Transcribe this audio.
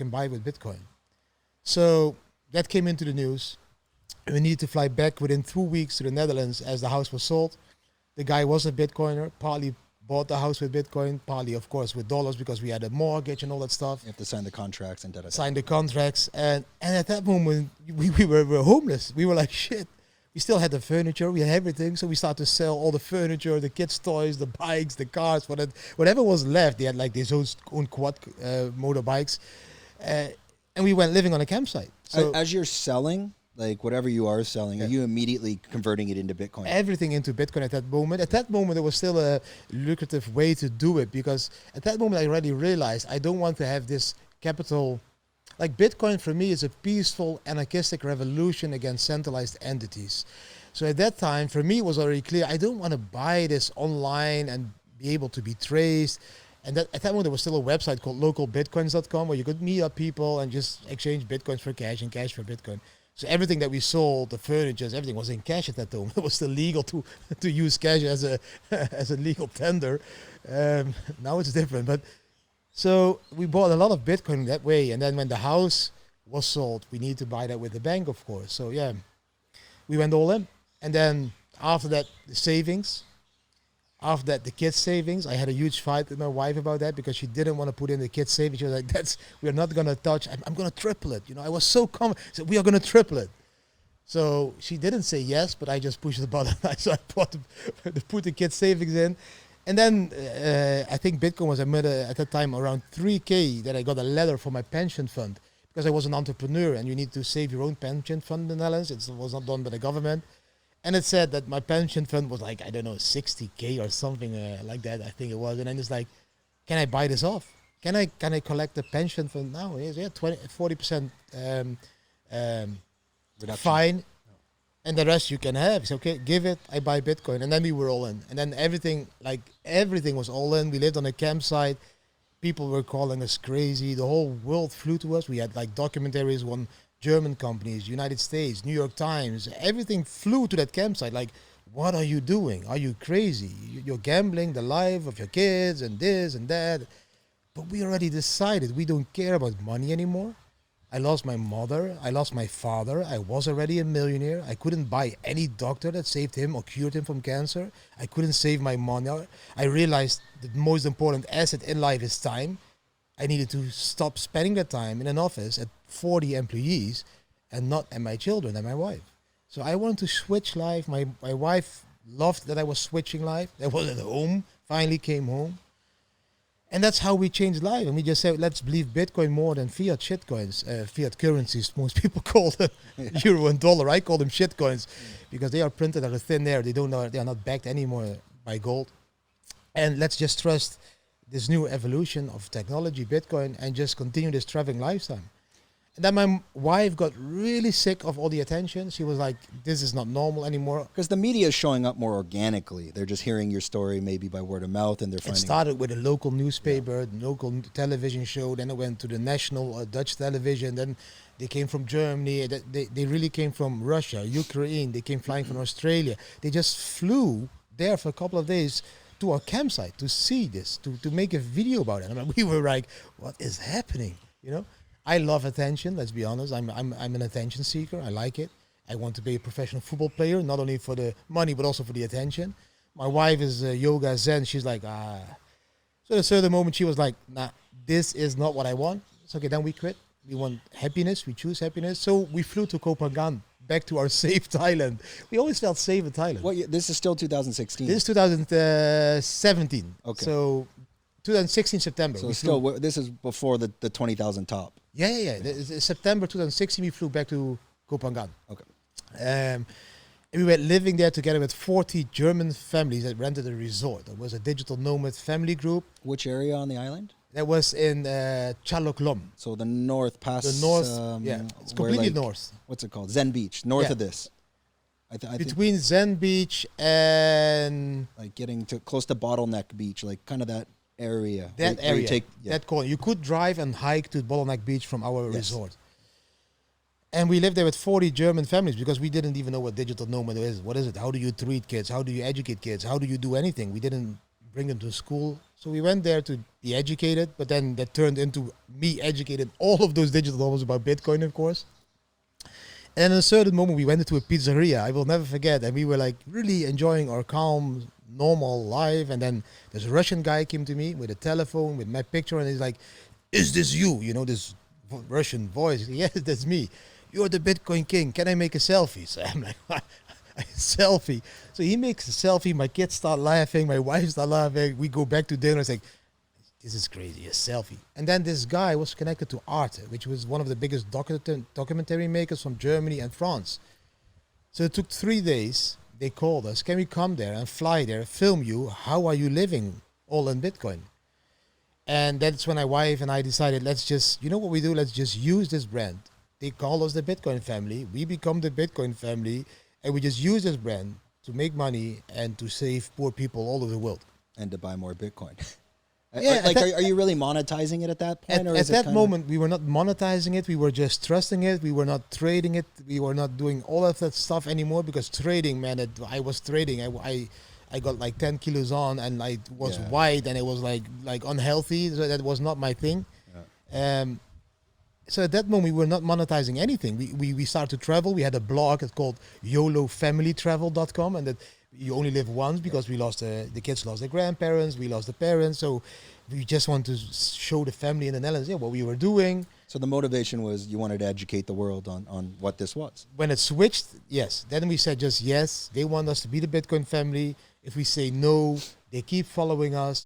can buy with Bitcoin. So that came into the news. We needed to fly back within 2 weeks to the Netherlands as the house was sold. The guy was a Bitcoiner, partly bought the house with Bitcoin, partly, of course, with dollars because we had a mortgage and all that stuff. You have to sign the contracts and da-da-da. Sign the contracts. And at that moment, we were homeless. We were like, shit. We still had the furniture. We had everything. So we started to sell all the furniture, the kids' toys, the bikes, the cars, whatever was left. They had like these own quad motorbikes. And we went living on a campsite. So as you're selling, like whatever you are selling, are you immediately converting it into Bitcoin? Everything into Bitcoin at that moment. At that moment, it was still a lucrative way to do it because at that moment, I already realized I don't want to have this capital. Like Bitcoin for me is a peaceful, anarchistic revolution against centralized entities. So at that time, for me, it was already clear I don't want to buy this online and be able to be traced. And at that moment, there was still a website called localbitcoins.com where you could meet up people and just exchange Bitcoins for cash and cash for Bitcoin. So everything that we sold, the furniture, everything was in cash at that time. It was still legal to use cash as a legal tender. Now it's different. But so we bought a lot of Bitcoin that way. And then when the house was sold, we need to buy that with the bank, of course. So yeah, we went all in. And then after that, the savings. After that, the kids' savings. I had a huge fight with my wife about that because she didn't want to put in the kids' savings. She was like, we're not going to touch. I'm going to triple it. You know, I was so confident. I said, we are going to triple it. So she didn't say yes, but I just pushed the button. So I put the kids' savings in. And then I think Bitcoin was at that time around 3K that I got a letter from my pension fund because I was an entrepreneur and you need to save your own pension fund in the Netherlands. It was not done by the government. And it said that my pension fund was like, I don't know, 60K or something like that, I think it was. And then it's like, can I buy this off? Can I collect the pension fund now? Yeah, 40% fine. And the rest you can have. It's okay, give it, I buy Bitcoin. And then we were all in. And then everything was all in. We lived on a campsite. People were calling us crazy. The whole world flew to us. We had like documentaries on German companies, United States, New York Times, everything flew to that campsite. Like, what are you doing? Are you crazy? You're gambling the life of your kids and this and that. But we already decided we don't care about money anymore. I lost my mother. I lost my father. I was already a millionaire. I couldn't buy any doctor that saved him or cured him from cancer. I couldn't save my money. I realized the most important asset in life is time. I needed to stop spending that time in an office at 40 employees and not at my children and my wife. So I wanted to switch life. My wife loved that I was switching life. I was at home, finally came home. And that's how we changed life. And we just said, let's believe Bitcoin more than fiat shitcoins, fiat currencies. Most people call them euro and dollar. I call them shitcoins because they are printed out of thin air. They are not backed anymore by gold. And let's just trust this new evolution of technology, Bitcoin, and just continue this traveling lifestyle. And then my wife got really sick of all the attention. She was like, this is not normal anymore. Because the media is showing up more organically. They're just hearing your story maybe by word of mouth, and they're finding... It started with a local newspaper, local television show, then it went to the national Dutch television, then they came from Germany, they really came from Russia, Ukraine, they came flying from Australia. They just flew there for a couple of days to our campsite to see this, to make a video about it. I mean, we were like, what is happening? You know, I love attention. Let's be honest. I'm an attention seeker. I like it. I want to be a professional football player, not only for the money but also for the attention. My wife is yoga zen. She's like, So at a certain moment, she was like, nah, this is not what I want. It's okay. Then we quit. We want happiness. We choose happiness. So we flew to Koh Phangan, back to our safe Thailand. We always felt safe in Thailand. Well, this is still 2016. This is 2017. Okay. So 2016 September. So still, this is before the 20,000 top. Yeah. September 2016, we flew back to Koh Phangan. Okay. And we were living there together with 40 German families that rented a resort. It was a digital nomad family group. Which area on the island? That was in Chaloklom. So the north past... The north, it's completely north. What's it called? Zen Beach, north of this. I Between Zen Beach and... Like getting to close to Bottleneck Beach, like kind of that area. That area, that corner. You could drive and hike to Bottleneck Beach from our resort. And we lived there with 40 German families because we didn't even know what digital nomad is. What is it? How do you treat kids? How do you educate kids? How do you do anything? We didn't bring them to school. So we went there to be educated, but then that turned into me educated all of those digital novels about Bitcoin, of course. And at a certain moment, we went into a pizzeria. I will never forget. And we were like really enjoying our calm, normal life. And then this Russian guy came to me with a telephone with my picture. And he's like, "Is this you?" You know, this Russian voice. Yes, that's me. "You're the Bitcoin king. Can I make a selfie?" So I'm like, "What? A selfie?" So he makes a selfie. My kids start laughing. My wife start laughing. We go back to dinner. It's like, this is crazy, a selfie. And then this guy was connected to Arte, which was one of the biggest documentary makers from Germany and France. So it took 3 days. They called us, "Can we come there and fly there, film you? How are you living all in Bitcoin?" And that's when my wife and I decided, let's just, you know what we do? Let's just use this brand. They call us the Bitcoin family. We become the Bitcoin family. And we just use this brand to make money and to save poor people all over the world. And to buy more Bitcoin. Yeah, like, are you really monetizing it at that point? At that moment, we were not monetizing it. We were just trusting it. We were not trading it. We were not doing all of that stuff anymore because trading, man, I was trading. I got like 10 kilos on and I was white and it was like unhealthy. So that was not my thing. Yeah. So at that moment, we were not monetizing anything. We started to travel. We had a blog. It's called YOLOFamilyTravel.com, and that you only live once because we lost the kids lost their grandparents, we lost the parents. So we just want to show the family in the Netherlands what we were doing. So the motivation was you wanted to educate the world on what this was. When it switched, yes. Then we said just yes. They want us to be the Bitcoin family. If we say no, they keep following us.